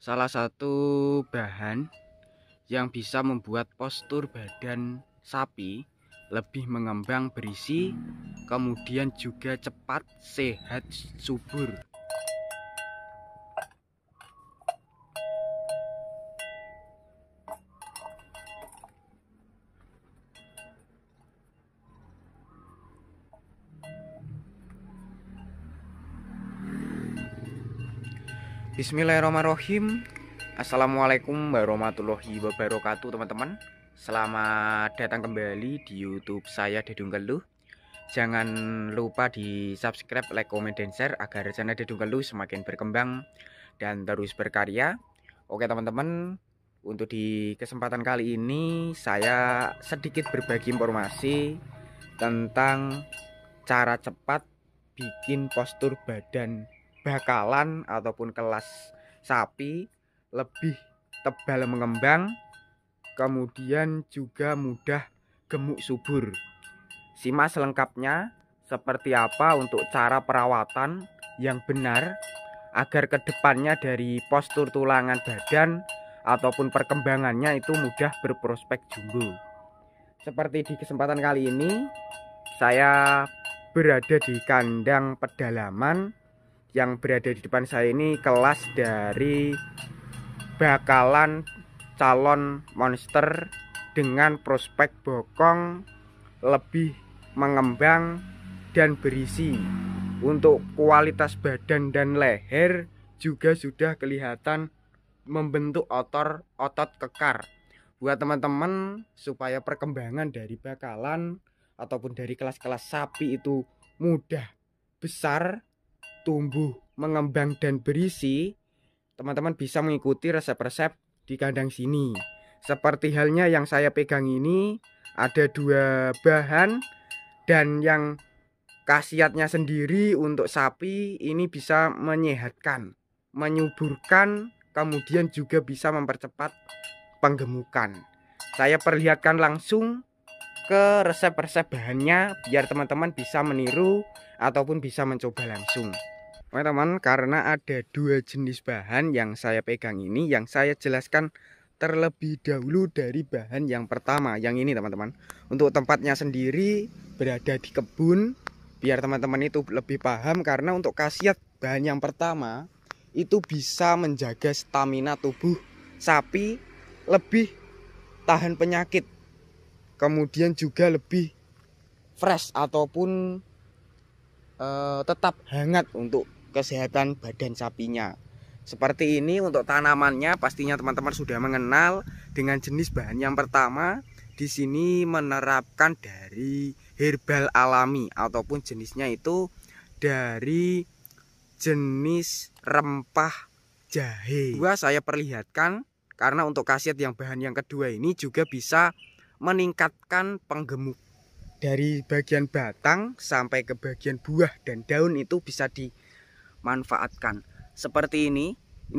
salah satu bahan yang bisa membuat postur badan sapi lebih mengembang berisi, kemudian juga cepat, sehat, subur. Bismillahirrahmanirrahim. Assalamualaikum warahmatullahi wabarakatuh, teman-teman. Selamat datang kembali di YouTube saya, Dedung Keluh. Jangan lupa di subscribe, like, komen, dan share agar channel Dedung Keluh semakin berkembang dan terus berkarya. Oke teman-teman, untuk di kesempatan kali ini saya sedikit berbagi informasi tentang cara cepat bikin postur badan bakalan ataupun kelas sapi lebih tebal mengembang, kemudian juga mudah gemuk subur. Simak selengkapnya seperti apa untuk cara perawatan yang benar agar kedepannya dari postur tulangan badan ataupun perkembangannya itu mudah berprospek jumbo. Seperti di kesempatan kali ini saya berada di kandang pedalaman. Yang berada di depan saya ini kelas dari bakalan calon monster dengan prospek bokong lebih mengembang dan berisi. Untuk kualitas badan dan leher juga sudah kelihatan membentuk otot kekar. Buat teman-teman, supaya perkembangan dari bakalan ataupun dari kelas-kelas sapi itu mudah besar, tumbuh, mengembang, dan berisi, teman-teman bisa mengikuti resep-resep di kandang sini. Seperti halnya yang saya pegang ini, ada 2 bahan, dan yang khasiatnya sendiri untuk sapi ini bisa menyehatkan, menyuburkan, kemudian juga bisa mempercepat penggemukan. Saya perlihatkan langsung ke resep-resep bahannya biar teman-teman bisa meniru ataupun bisa mencoba langsung. Teman-teman, karena ada 2 jenis bahan yang saya pegang ini, yang saya jelaskan terlebih dahulu dari bahan yang pertama, yang ini teman-teman. Untuk tempatnya sendiri berada di kebun, biar teman-teman itu lebih paham. Karena untuk khasiat bahan yang pertama itu bisa menjaga stamina tubuh sapi, lebih tahan penyakit, kemudian juga lebih fresh ataupun tetap hangat untuk kesehatan badan sapinya. Seperti ini untuk tanamannya, pastinya teman-teman sudah mengenal dengan jenis bahan yang pertama. Di sini menerapkan dari herbal alami ataupun jenisnya itu dari jenis rempah jahe. Saya perlihatkan karena untuk khasiat yang bahan yang kedua ini juga bisa meningkatkan penggemuk. Dari bagian batang sampai ke bagian buah dan daun itu bisa dimanfaatkan. Seperti ini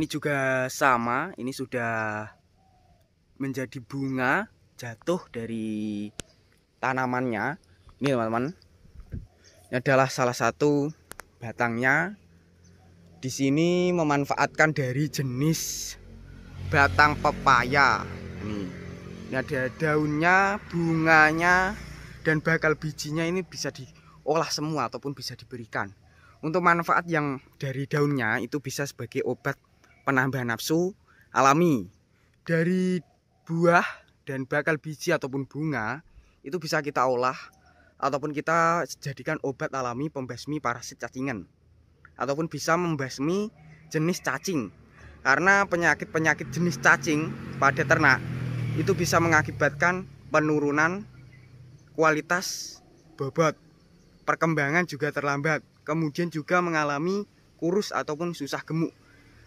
juga sama, ini sudah menjadi bunga jatuh dari tanamannya. Ini teman-teman, ini adalah salah satu batangnya. Di sini memanfaatkan dari jenis batang pepaya. Ini ada daunnya, bunganya, dan bakal bijinya ini bisa diolah semua ataupun bisa diberikan. Untuk manfaat yang dari daunnya itu bisa sebagai obat penambah nafsu alami. Dari buah dan bakal biji ataupun bunga itu bisa kita olah ataupun kita jadikan obat alami pembasmi parasit cacingan, ataupun bisa membasmi jenis cacing. Karena penyakit-penyakit jenis cacing pada ternak itu bisa mengakibatkan penurunan kualitas bobot, perkembangan juga terlambat, kemudian juga mengalami kurus ataupun susah gemuk.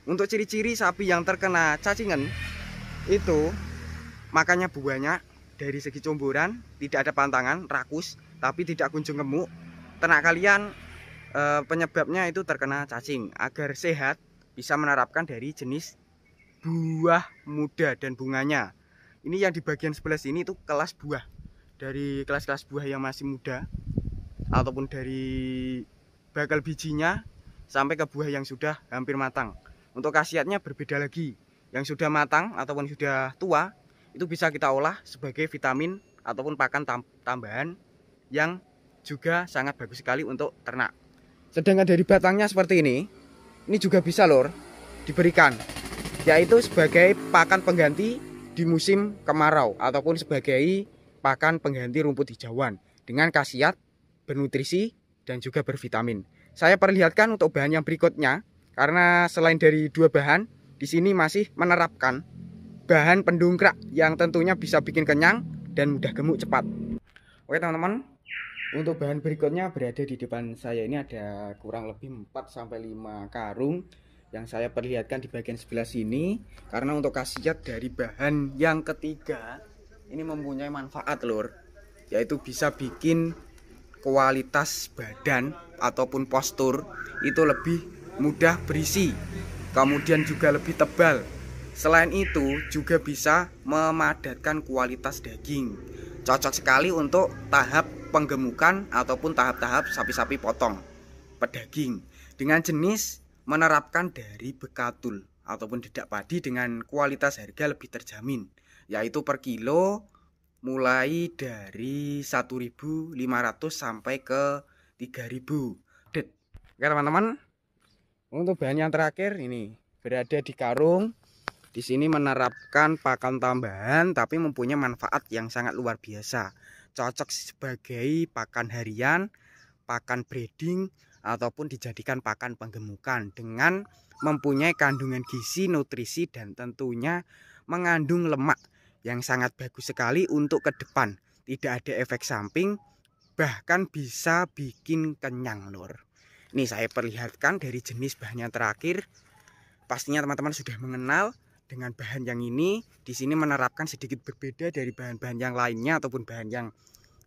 Untuk ciri-ciri sapi yang terkena cacingan itu makanya buahnya dari segi comboran tidak ada pantangan, rakus, tapi tidak kunjung gemuk. Ternak kalian penyebabnya itu terkena cacing. Agar sehat bisa menerapkan dari jenis buah muda dan bunganya. Ini yang di bagian sebelah sini itu kelas buah. Dari kelas-kelas buah yang masih muda ataupun dari bakal bijinya sampai ke buah yang sudah hampir matang. Untuk khasiatnya berbeda lagi. yang sudah matang ataupun sudah tua itu bisa kita olah sebagai vitamin ataupun pakan tambahan yang juga sangat bagus sekali untuk ternak. Sedangkan dari batangnya seperti ini juga bisa lor diberikan, yaitu sebagai pakan pengganti di musim kemarau ataupun sebagai pakan pengganti rumput hijauan dengan khasiat bernutrisi dan juga bervitamin. Saya perlihatkan untuk bahan yang berikutnya karena selain dari dua bahan, di sini masih menerapkan bahan pendongkrak yang tentunya bisa bikin kenyang dan mudah gemuk cepat. Oke teman-teman, untuk bahan berikutnya berada di depan saya ini ada kurang lebih 4-5 karung yang saya perlihatkan di bagian sebelah sini, karena untuk khasiat dari bahan yang ketiga ini mempunyai manfaat lur, yaitu bisa bikin kualitas badan ataupun postur itu lebih mudah berisi, kemudian juga lebih tebal. Selain itu juga bisa memadatkan kualitas daging. Cocok sekali untuk tahap penggemukan ataupun tahap-tahap sapi-sapi potong pedaging, dengan jenis menerapkan dari bekatul ataupun dedak padi dengan kualitas harga lebih terjamin, yaitu per kilo mulai dari 1.500 sampai ke 3.000. Oke teman-teman, untuk bahan yang terakhir ini berada di karung. Di sini menerapkan pakan tambahan tapi mempunyai manfaat yang sangat luar biasa. Cocok sebagai pakan harian, pakan breeding ataupun dijadikan pakan penggemukan dengan mempunyai kandungan gizi, nutrisi dan tentunya mengandung lemak yang sangat bagus sekali untuk ke depan. Tidak ada efek samping, bahkan bisa bikin kenyang lur. Ini saya perlihatkan dari jenis bahan yang terakhir. Pastinya teman-teman sudah mengenal dengan bahan yang ini. Di sini menerapkan sedikit berbeda dari bahan-bahan yang lainnya ataupun bahan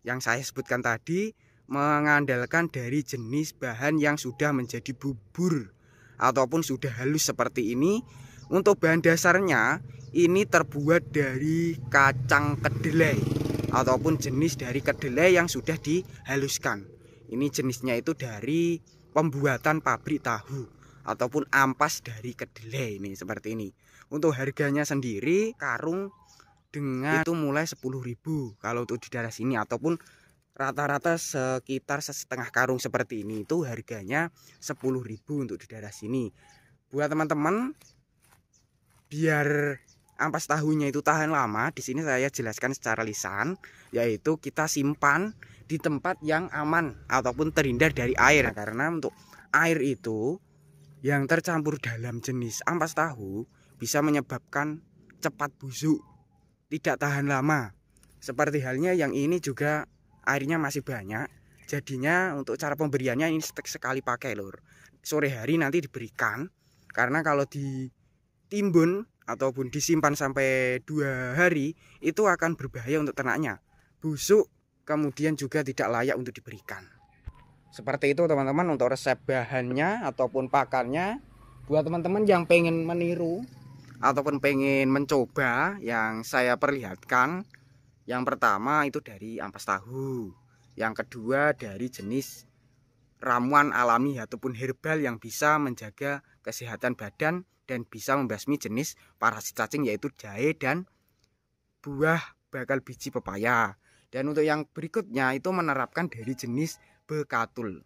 yang saya sebutkan tadi, mengandalkan dari jenis bahan yang sudah menjadi bubur ataupun sudah halus seperti ini. Untuk bahan dasarnya ini terbuat dari kacang kedelai ataupun jenis dari kedelai yang sudah dihaluskan. Ini jenisnya itu dari pembuatan pabrik tahu ataupun ampas dari kedelai ini seperti ini. Untuk harganya sendiri karung dengan itu mulai 10.000 kalau untuk di daerah sini, ataupun rata-rata sekitar setengah karung seperti ini itu harganya 10.000 untuk di daerah sini. Buat teman-teman biar ampas tahunya itu tahan lama, di sini saya jelaskan secara lisan, yaitu kita simpan di tempat yang aman ataupun terhindar dari air. Nah, karena untuk air itu yang tercampur dalam jenis ampas tahu bisa menyebabkan cepat busuk, tidak tahan lama. Seperti halnya yang ini juga airnya masih banyak, jadinya untuk cara pemberiannya ini sekali pakai lur. Sore hari nanti diberikan, karena kalau ditimbun ataupun disimpan sampai 2 hari itu akan berbahaya untuk ternaknya, busuk, kemudian juga tidak layak untuk diberikan. Seperti itu teman-teman untuk resep bahannya ataupun pakannya. Buat teman-teman yang pengen meniru ataupun pengen mencoba yang saya perlihatkan, yang pertama itu dari ampas tahu, yang kedua dari jenis ramuan alami ataupun herbal yang bisa menjaga kesehatan badan dan bisa membasmi jenis parasit cacing, yaitu jahe dan buah bakal biji pepaya. Dan untuk yang berikutnya itu menerapkan dari jenis bekatul.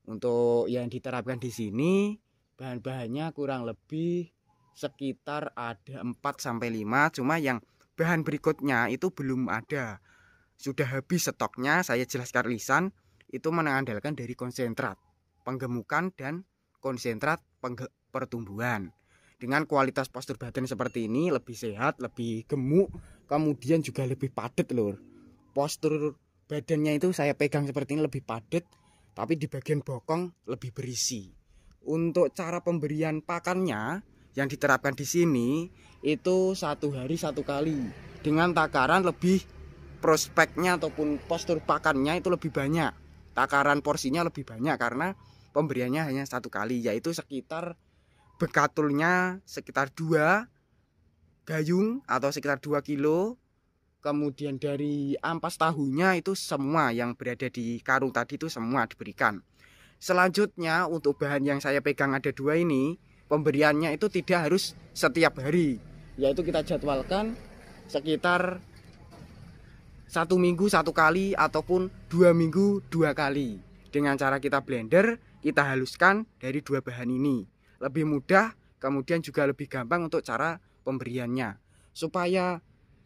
Untuk yang diterapkan di sini bahan-bahannya kurang lebih sekitar ada 4-5, cuma yang bahan berikutnya itu belum ada, sudah habis stoknya. Saya jelaskan lisan, itu mengandalkan dari konsentrat penggemukan dan konsentrat pertumbuhan. Dengan kualitas postur badan seperti ini lebih sehat, lebih gemuk, kemudian juga lebih padat lur. Postur badannya itu saya pegang seperti ini lebih padat, tapi di bagian bokong lebih berisi. Untuk cara pemberian pakannya yang diterapkan di sini itu 1 hari 1 kali dengan takaran lebih, prospeknya ataupun postur pakannya itu lebih banyak, takaran porsinya lebih banyak karena pemberiannya hanya 1 kali, yaitu sekitar bekatulnya sekitar 2 gayung atau sekitar 2 kilo. Kemudian dari ampas tahunya itu semua yang berada di karung tadi itu semua diberikan. Selanjutnya untuk bahan yang saya pegang ada 2 ini, pemberiannya itu tidak harus setiap hari, yaitu kita jadwalkan sekitar 1 minggu 1 kali ataupun 2 minggu 2 kali. Dengan cara kita blender, kita haluskan dari 2 bahan ini. Lebih mudah, kemudian juga lebih gampang untuk cara pemberiannya. Supaya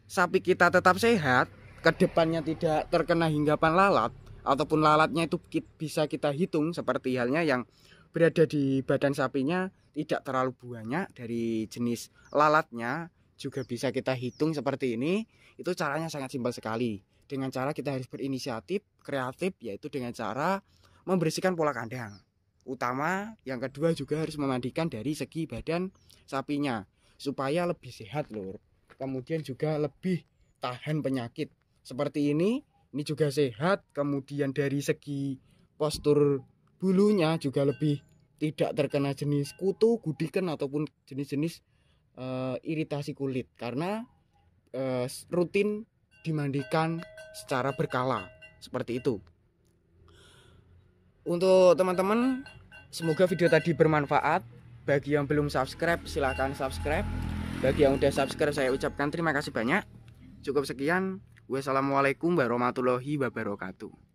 sapi kita tetap sehat, kedepannya tidak terkena hinggapan lalat, ataupun lalatnya itu bisa kita hitung seperti halnya yang berada di badan sapinya tidak terlalu banyak dari jenis lalatnya, juga bisa kita hitung seperti ini. Itu caranya sangat simpel sekali. Dengan cara kita harus berinisiatif, kreatif, yaitu dengan cara membersihkan pola kandang. Utama, yang kedua juga harus memandikan dari segi badan sapinya supaya lebih sehat, Lur. Kemudian juga lebih tahan penyakit. Seperti ini juga sehat. Kemudian dari segi postur bulunya juga lebih tidak terkena jenis kutu, gudikan ataupun jenis-jenis iritasi kulit karena rutin dimandikan secara berkala seperti itu. Untuk teman-teman, semoga video tadi bermanfaat. Bagi yang belum subscribe, silahkan subscribe. Bagi yang udah subscribe, saya ucapkan terima kasih banyak. Cukup sekian. Wassalamualaikum warahmatullahi wabarakatuh.